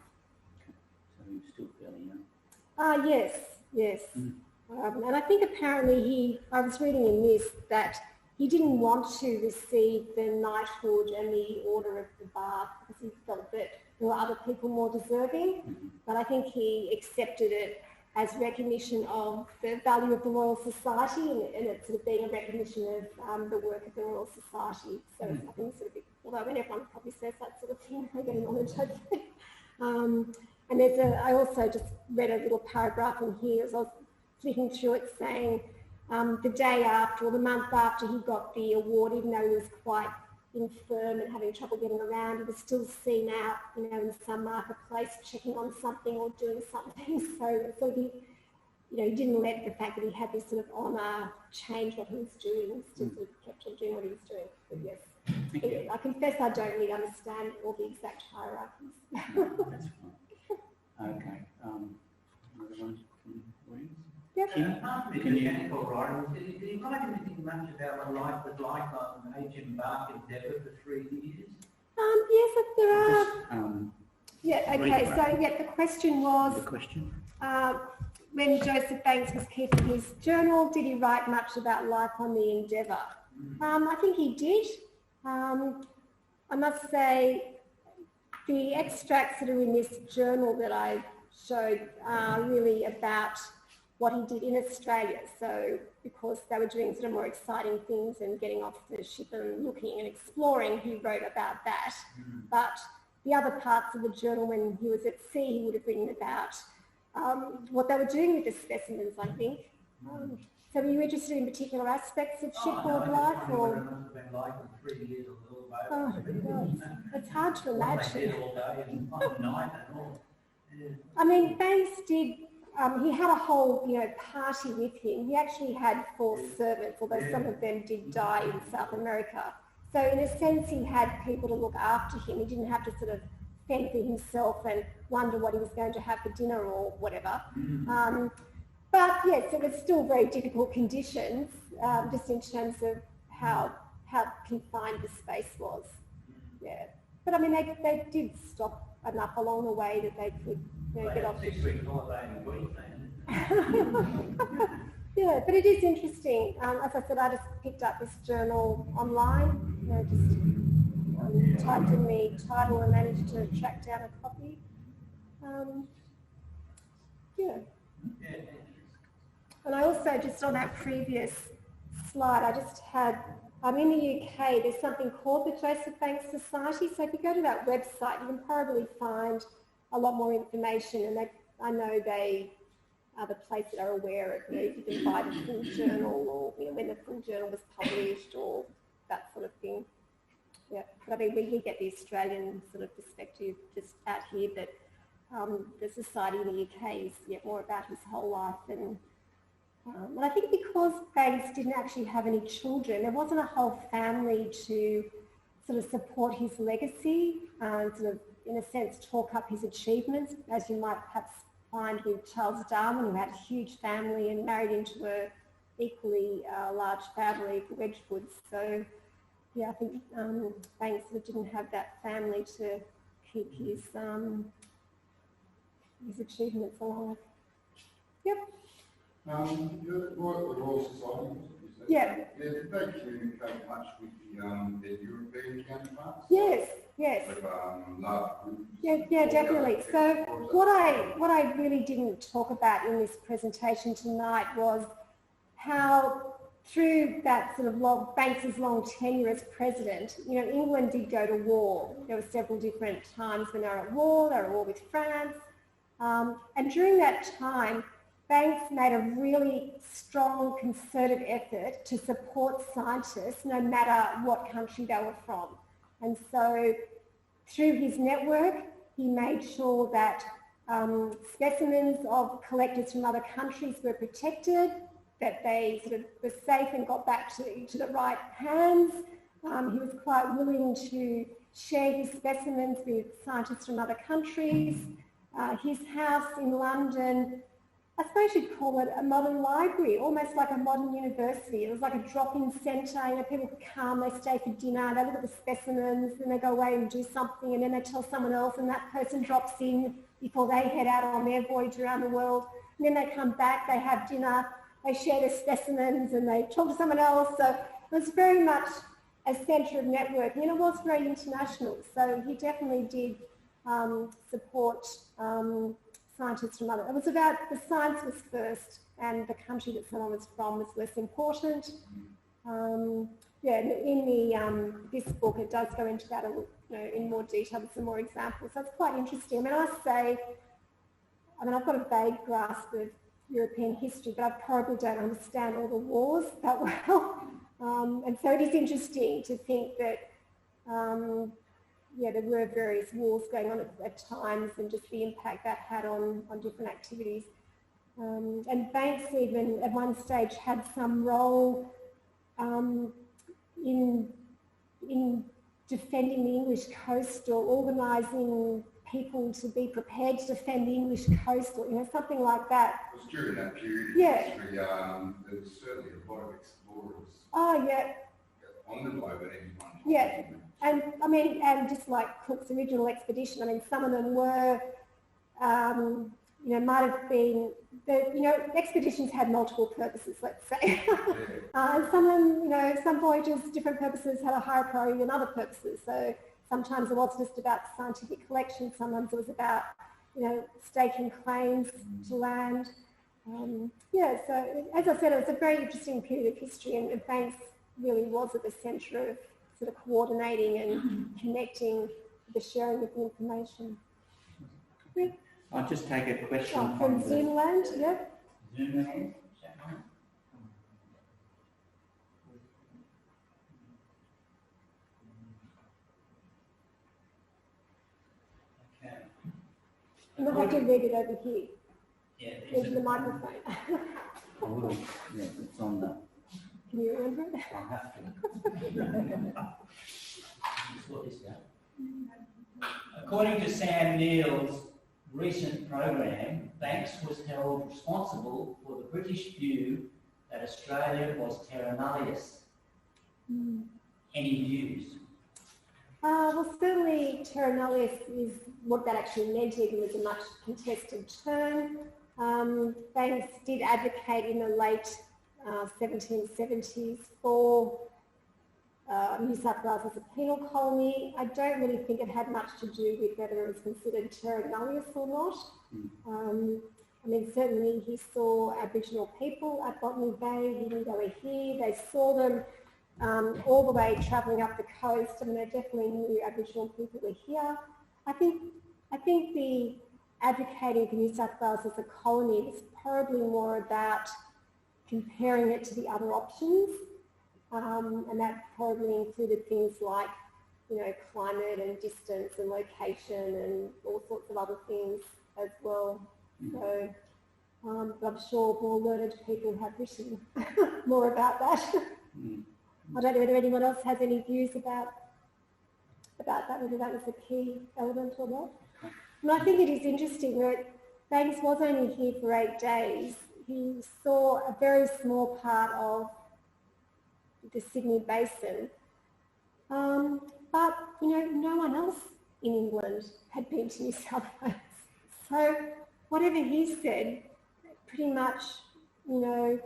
So he was still fairly young. Yes. And I think apparently I was reading in this that he didn't want to receive the knighthood and the Order of the Bath because he felt that there were other people more deserving. But I think he accepted it as recognition of the value of the Royal Society and it sort of being a recognition of the work of the Royal Society. So I think sort of, although when everyone probably says that sort of thing, they get an honour, don't they? And I also just read a little paragraph in here as I was flicking through it saying the day after or the month after he got the award, even though he was quite infirm and having trouble getting around, he was still seen out, in some marketplace checking on something or doing something. So he, he didn't let the fact that he had this sort of honour change what he was doing. He still sort of kept on doing what he was doing. But yes, I confess I don't really understand all the exact hierarchies. That's fine. Okay. Another one from the audience? Yep. Can you? Did you guys anything much about what life was like on H.M. Bark Endeavour for 3 years? Yes, there are. Just, the question was... The question? When Joseph Banks was keeping his journal, did he write much about life on the Endeavour? I think he did. I must say the extracts that are in this journal that I showed are really about what he did in Australia. So because they were doing sort of more exciting things and getting off the ship and looking and exploring, he wrote about that. But the other parts of the journal, when he was at sea, he would have written about what they were doing with the specimens, I think. So were you interested in particular aspects of shipboard life? Or? It must have been like in 3 years on the little boat. Oh, God. It's hard to imagine. All day and one night and all. Yeah. Banks did, he had a whole, party with him. He actually had 4 servants, although some of them did die in South America. So in a sense, he had people to look after him. He didn't have to sort of fend for himself and wonder what he was going to have for dinner or whatever. But yes, it was still very difficult conditions, just in terms of how confined the space was. Yeah. But they did stop enough along the way that they could get off. 6 weeks holiday in Queensland. Yeah, but it is interesting. As I said, I just picked up this journal online, just typed in the title and managed to track down a copy. Yeah. And I also, just on that previous slide, I just had, in the UK, there's something called the Joseph Banks Society. So if you go to that website, you can probably find a lot more information. And I know they are the place that are aware of, if you can buy the full journal or, when the full journal was published or that sort of thing. Yeah, but we get the Australian sort of perspective just out here that the society in the UK is more about his whole life. And I think because Banks didn't actually have any children, there wasn't a whole family to sort of support his legacy and sort of, in a sense, talk up his achievements, as you might perhaps find with Charles Darwin, who had a huge family and married into a equally large family, the Wedgwoods. So, yeah, I think Banks sort of didn't have that family to keep his achievements alive. Yep. You work with the Royal Society, yeah. Did they communicate much with their European counterparts? Yes, yes. With large groups? Yeah, definitely. So what I really didn't talk about in this presentation tonight was how through that sort of Banks's long tenure as president, England did go to war. There were several different times when they were at war. They were at war with France. And during that time, Banks made a really strong concerted effort to support scientists no matter what country they were from. And so through his network, he made sure that specimens of collectors from other countries were protected, that they sort of were safe and got back to the right hands. He was quite willing to share his specimens with scientists from other countries. His house in London, I suppose you'd call it a modern library, almost like a modern university. It was like a drop-in centre. People could come, they stay for dinner, they look at the specimens, then they go away and do something, and then they tell someone else, and that person drops in before they head out on their voyage around the world. And then they come back, they have dinner, they share their specimens, and they talk to someone else. So it was very much a centre of networking, and it was very international. So he definitely did support scientists from other. It was about the science was first, and the country that someone was from was less important. In this book, it does go into that in more detail with some more examples. So it's quite interesting. I've got a vague grasp of European history, but I probably don't understand all the wars that well. And so it is interesting to think that there were various wars going on at times, and just the impact that had on different activities. And Banks even at one stage had some role in defending the English coast, or organising people to be prepared to defend the English coast, or something like that. It was during that period Yeah. in history, there was certainly a lot of explorers Oh yeah. on the globe at any one time. Yeah. And and just like Cook's original expedition, some of them were, might have been, expeditions had multiple purposes, let's say. And some of them, some voyages, different purposes had a higher priority than other purposes. So sometimes it was just about scientific collection, sometimes it was about, staking claims to land. So as I said, it was a very interesting period of history, and Banks really was at the centre of sort of coordinating and connecting the sharing of the information. I'll just take a question from Zoomland, yeah. Zoomland. Okay. And I'll have to read it over here. Yeah. Into the microphone. I will. Yeah, it's on the. Can you remember it? I'll have to. According to Sam Neill's recent program, Banks was held responsible for the British view that Australia was terra nullius. Any views? Well, certainly terra nullius is what that actually meant. It was a much contested term. Banks did advocate in the late 1770s for New South Wales as a penal colony. I don't really think it had much to do with whether it was considered terra nullius or not. I mean, certainly he saw Aboriginal people at Botany Bay. He knew they were here. They saw them all the way travelling up the coast. I mean, they definitely knew Aboriginal people were here. I think the advocating for New South Wales as a colony was probably more about comparing it to the other options, and that probably included things like, you know, climate and distance and location and all sorts of other things as well. So I'm sure more learned people have written more about that. I don't know whether anyone else has any views about that, whether that was a key element or not. And I think it is interesting that Banks was only here for 8 days. He saw a very small part of the Sydney Basin, but you know, no one else in England had been to New South Wales. So whatever he said, pretty much, you know,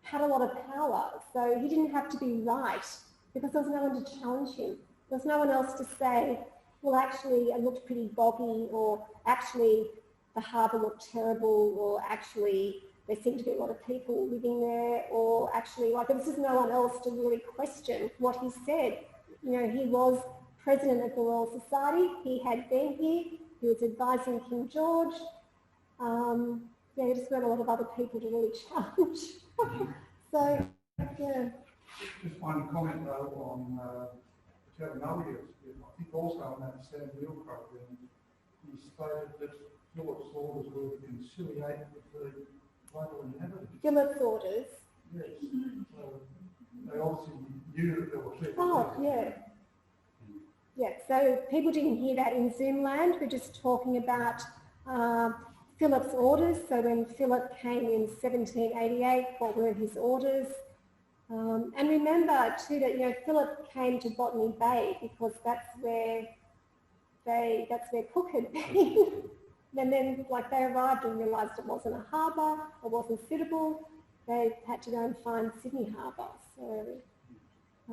had a lot of power. So he didn't have to be right because there was no one to challenge him. There was no one else to say, well, actually, it looked pretty boggy, or actually, the harbour looked terrible, or actually, there seemed to be a lot of people living there, or actually, like, there was just no one else to really question what he said. You know, he was president of the Royal Society. He had been here. He was advising King George. Yeah, there just weren't a lot of other people to really challenge. So, yeah. Just one comment though on terra nullius. I think also on that Sam Neill program, he stated that Philip's orders were to conciliate with the local inhabitants. Philip's orders? Yes. So they obviously knew that there were people. Oh, yeah. Yeah, so people didn't hear that in Zoom land. We're just talking about Philip's orders. So when Philip came in 1788, what were his orders? And remember too that, you know, Philip came to Botany Bay because that's where Cook had been. And then, like, they arrived and realised it wasn't a harbour, it wasn't suitable. They had to go and find Sydney Harbour. So, I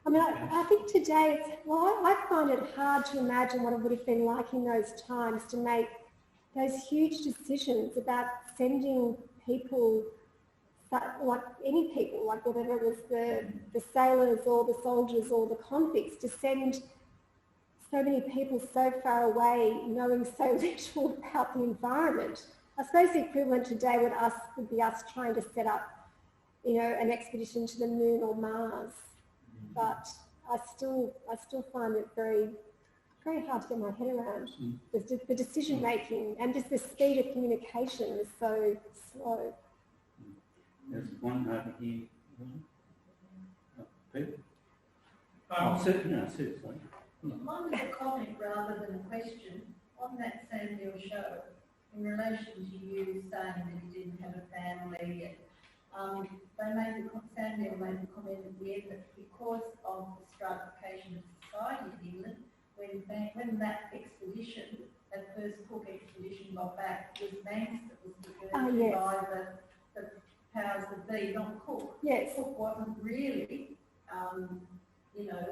mean, I think today, I find it hard to imagine what it would have been like in those times to make those huge decisions about sending people, like any people, like whether it was the sailors or the soldiers or the convicts, to send so many people so far away, knowing so little about the environment. I suppose the equivalent today would be us trying to set up, you know, an expedition to the moon or Mars. But I still find it very, very hard to get my head around. The decision making and just the speed of communication is so slow. There's one over here. Pete? Sue, sorry. Mine was a comment rather than a question on that Sam Neill show in relation to you saying that you didn't have a family. Sam Neill made the comment at the end that because of the stratification of society in England, when that expedition, that first Cook expedition got back, it was Banks that was preferred by the powers that be, not Cook. Yes. Cook wasn't really, you know,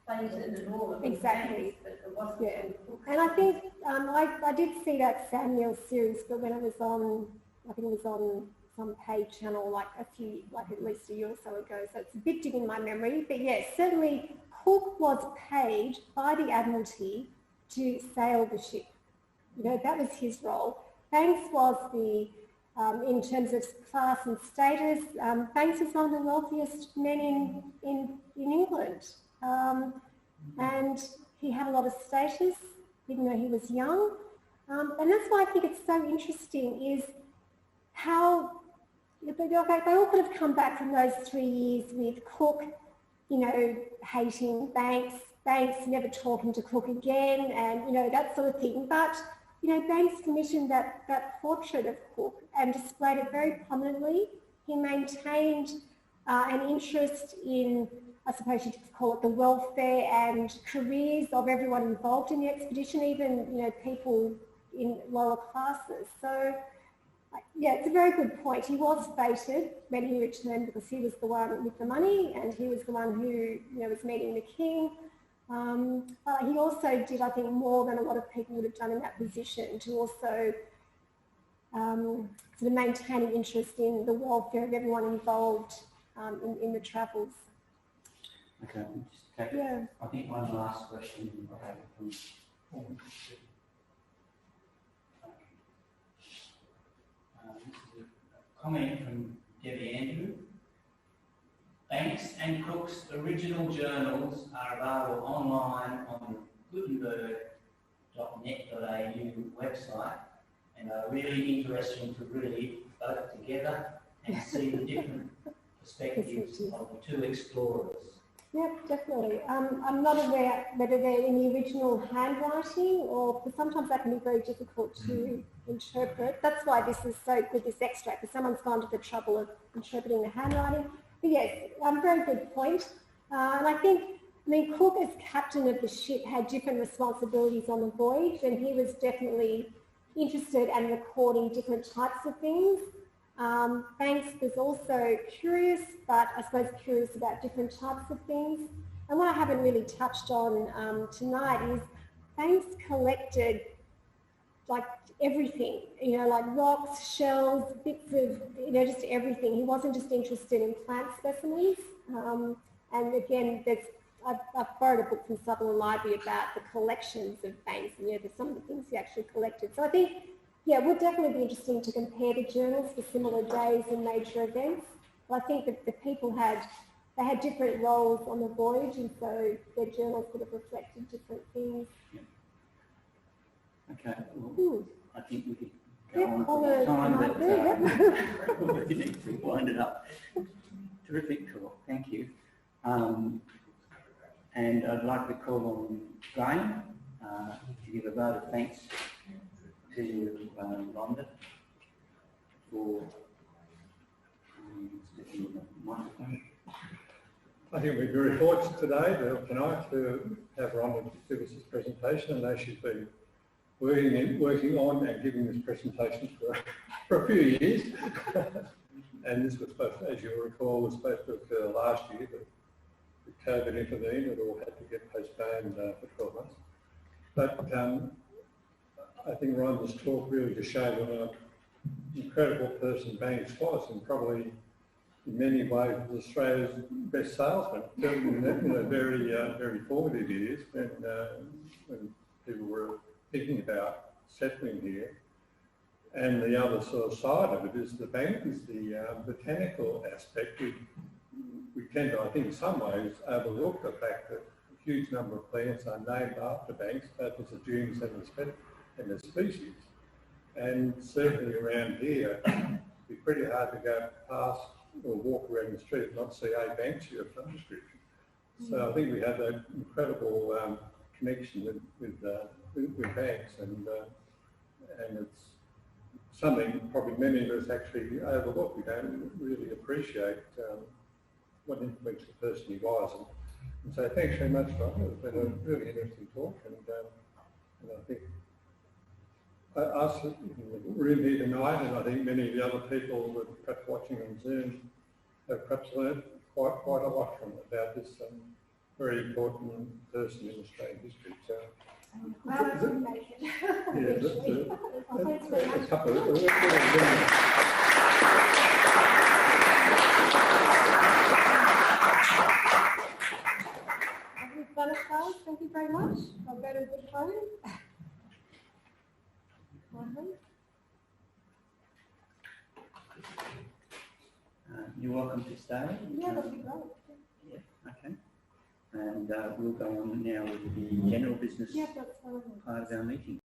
fated and all of exactly. Banks, but it wasn't Cook. And I think I did see that Sam Neill series, but when it was on, I think it was on some paid channel like at least a year or so ago, so it's a bit digging in my memory. But yes, certainly Cook was paid by the Admiralty to sail the ship. You know, that was his role. Banks was in terms of class and status, Banks was one of the wealthiest men in England. And he had a lot of status, even though he was young. And that's why I think it's so interesting is how they all could have come back from those 3 years with Cook, you know, hating Banks never talking to Cook again, and, you know, that sort of thing. But, you know, Banks commissioned that portrait of Cook and displayed it very prominently. He maintained an interest in, I suppose you could call it, the welfare and careers of everyone involved in the expedition, even, you know, people in lower classes. So, yeah, it's a very good point. He was fated when he returned because he was the one with the money and he was the one who, was meeting the king. But he also did, I think, more than a lot of people would have done in that position to also sort of maintain an interest in the welfare of everyone involved in the travels. Okay, just take, I think one last question I have from this is a comment from Debbie Andrew. Banks and Cook's original journals are available online on the gutenberg.net.au website and are really interesting to read both together and see the different perspectives of the two explorers. Yeah, definitely. I'm not aware whether they're in the original handwriting or because sometimes that can be very difficult to interpret. That's why this is so good, this extract, because someone's gone to the trouble of interpreting the handwriting. But yes, very good point. And I mean, Cook as captain of the ship had different responsibilities on the voyage, and he was definitely interested in recording different types of things. Banks was also curious, but I suppose curious about different types of things. And what I haven't really touched on tonight is Banks collected like everything, like rocks, shells, bits of, just everything. He wasn't just interested in plant specimens. And again, I've borrowed a book from Sutherland Library about the collections of Banks and there's some of the things he actually collected. So I think, yeah, it would definitely be interesting to compare the journals for similar days and major events. But I think that the people had different roles on the voyage, and so their journals would have reflected different things. Yeah. Okay, well, I think we could go on for for time, but we need to wind it up. Terrific talk, thank you. And I'd like to call on Graham to give a vote of thanks to you, Rhonda, for sticking the microphone. I think we're very fortunate tonight to have Rhonda give us this presentation. I know she's been working on and giving this presentation for a few years. And this was supposed to, as you'll recall, was supposed to occur last year, but with COVID intervened, it all had to get postponed for 12 months. But I think Rhonda's talk really just showed what an incredible person Banks was, and probably in many ways was Australia's best salesman. In the very formative years when people were thinking about settling here. And the other sort of side of it is the botanical aspect. We tend to, I think, in some ways overlook the fact that a huge number of plants are named after Banks, both as a genus and a species. And certainly around here, it'd be pretty hard to go past or walk around the street and not see a Banksia of some description. So I think we have that incredible connection with Banks, and it's something probably many of us actually overlook. We don't really appreciate what an influential person he was. And so thanks very much, Ron. It's been a really interesting talk, and I think us in the room here tonight, and I think many of the other people that are perhaps watching on Zoom have perhaps learned quite a lot from about this very important person in Australian history. So, well, I didn't make it. Yeah, a couple of We've done it, guys. Thank you very much. I'll go to the phone. You're welcome to stay. Yeah, that'd be great. Yeah, okay. And we'll go on now with the general business part of our meeting.